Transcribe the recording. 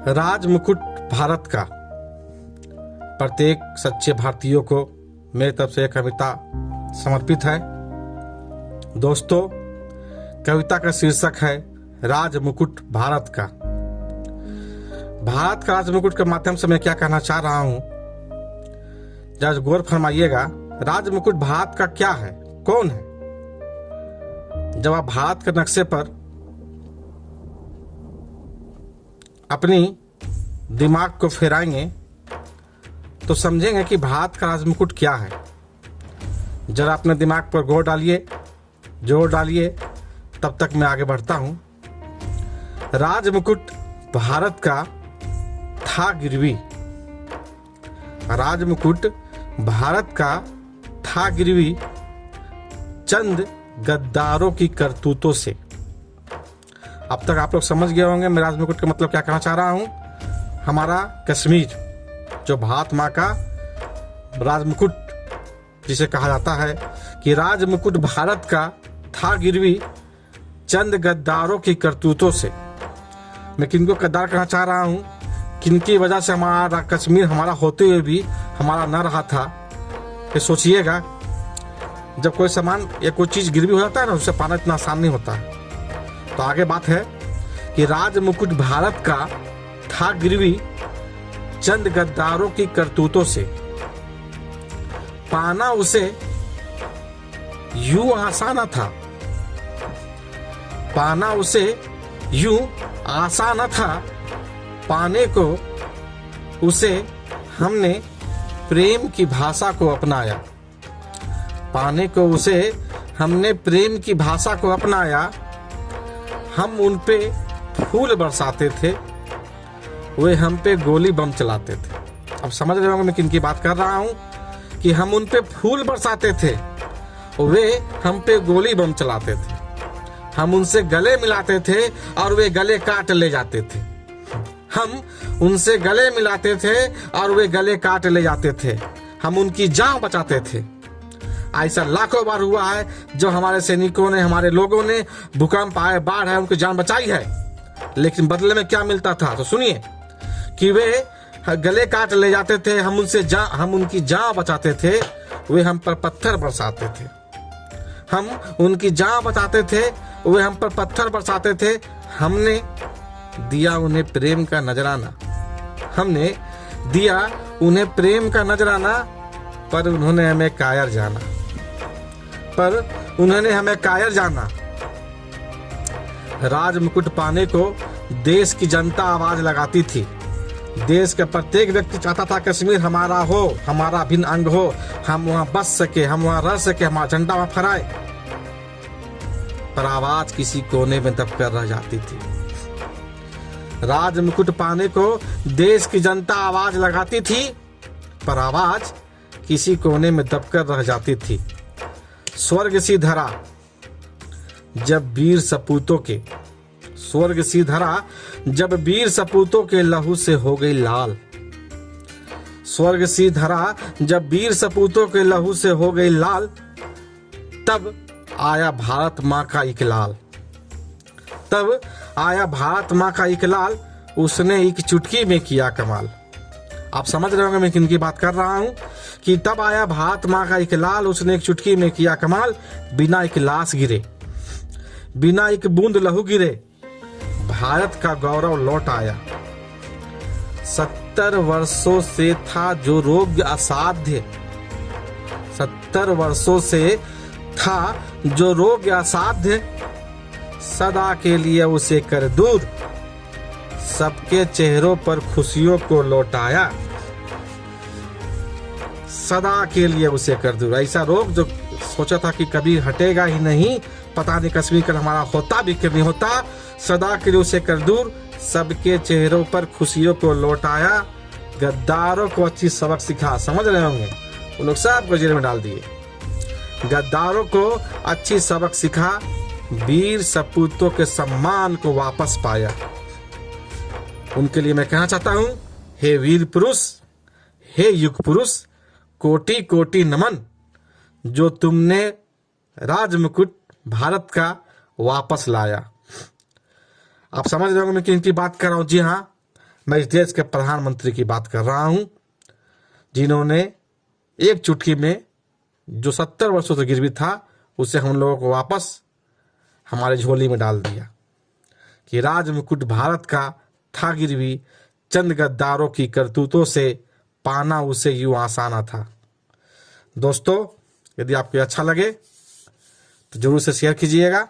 राज मुकुट भारत का प्रत्येक सच्चे भारतीयों को मेरी तरफ से एक कविता समर्पित है। दोस्तों, कविता का शीर्षक है राज मुकुट भारत का। भारत का राज मुकुट के माध्यम से मैं क्या कहना चाह रहा हूं, जरा गौर फरमाइएगा। राज मुकुट भारत का क्या है, कौन है? जब आप भारत के नक्शे पर अपनी दिमाग को फेराएंगे तो समझेंगे कि भारत का राज मुकुट क्या है। जरा अपने दिमाग पर जोर डालिए, तब तक मैं आगे बढ़ता हूं। राज मुकुट भारत का था गिरवी। राज मुकुट भारत का था गिरवी चंद गद्दारों की करतूतों से। अब तक आप लोग समझ गए होंगे मैं राज मुकुट का मतलब क्या कहना चाह रहा हूं। हमारा कश्मीर, जो भारत माँ का राज मुकुट जिसे कहा जाता है, कि राज मुकुट भारत का था गिरवी चंद गद्दारों की करतूतों से। मैं किनको गद्दार कहना चाह रहा हूं, किनकी वजह से हमारा कश्मीर हमारा होते हुए भी हमारा न रहा था। ये सोचिएगा, जब कोई सामान या कोई चीज गिरवी हो जाता है ना, उससे पाना इतना आसान नहीं होता है। तो आगे बात है कि राज मुकुट भारत का था गिरवी चंद गद्दारों की करतूतों से। पाना उसे यूं आसान था, पाना उसे यूं आसान था, पाने को उसे हमने प्रेम की भाषा को अपनाया। पाने को उसे हमने प्रेम की भाषा को अपनाया। हम उन पे फूल बरसाते थे, वे हम पे गोली बम चलाते थे। अब समझ रहे होंगे मैं किन की बात कर रहा हूं, कि हम उन पे फूल बरसाते थे, वे हम पे गोली बम चलाते थे। हम उनसे गले मिलाते थे और वे गले काट ले जाते थे। हम उनसे गले मिलाते थे और वे गले काट ले जाते थे। हम उनकी जान बचाते थे। ऐसा लाखों बार हुआ है, जो हमारे सैनिकों ने, हमारे लोगों ने भूकंप आए, बाढ़ है, उनकी जान बचाई है। लेकिन बदले में क्या मिलता था, तो सुनिए, कि वे गले काट ले जाते थे। हम उनकी जान बचाते थे, वे हम पर पत्थर बरसाते थे। हम उनकी जान बचाते थे, वे हम पर पत्थर बरसाते थे। हमने दिया उन्हें प्रेम का नजराना। हमने दिया उन्हें प्रेम का नजराना, पर उन्होंने हमें कायर जाना। राज मुकुट पाने को देश की जनता आवाज लगाती थी। देश का प्रत्येक व्यक्ति चाहता था कश्मीर हमारा हो, हमारा अभिन्न अंग हो, हम वहां बस सके, हम वहां रह सके, हमारा झंडा वहां फहराए। पर आवाज किसी कोने में दबकर रह जाती थी। राज मुकुट पाने को देश की जनता आवाज लगाती थी, पर आवाज किसी कोने में दबकर रह जाती थी। स्वर्ग सी धरा जब वीर सपूतों के लहू से हो गई लाल। स्वर्ग सी धरा जब वीर सपूतों के लहू से हो गई लाल, तब आया भारत माँ का इकलाल। उसने एक चुटकी में किया कमाल। आप समझ रहे होंगे मैं किनकी बात कर रहा हूं, कि तब आया भारत माँ का इकलाल, उसने एक चुटकी में किया कमाल। बिना एक लाश गिरे, बिना एक बूंद लहू गिरे, भारत का गौरव लौट आया। 70 वर्षों से था जो रोग असाध्य, 70 वर्षों से था जो रोग असाध्य, सदा के लिए उसे कर दूर, सबके चेहरों पर खुशियों को लौटाया। सदा के लिए उसे कर दूर। ऐसा रोग जो सोचा था कि कभी हटेगा ही नहीं, पता नहीं कश्मीर का हमारा होता भी कि नहीं होता, सदा के लिए उसे कर दूर, सबके चेहरों पर खुशियों को लौटाया। गद्दारों को अच्छी सबक सिखा। समझ रहे होंगे, उन लोग सबको जेल में डाल दिए। गद्दारों को अच्छी सबक सिखा, वीर सपूतों के सम्मान को वापस पाया। उनके लिए मैं कहना चाहता हूं, हे वीर पुरुष, हे युग पुरुष, कोटि कोटि नमन, जो तुमने राज मुकुट भारत का वापस लाया। आप समझ रहे होंगे मैं किनकी बात कर रहा हूं। जी हाँ, मैं इस देश के प्रधानमंत्री की बात कर रहा हूं, जिन्होंने एक चुटकी में जो 70 वर्षों से गिरवी था उसे हम लोगों को वापस हमारे झोली में डाल दिया कि राज मुकुट भारत का था गिरवी, चंद गद्दारों की करतूतों से पाना उसे यूं आसाना था। दोस्तों, यदि आपको अच्छा लगे तो जरूर से शेयर कीजिएगा।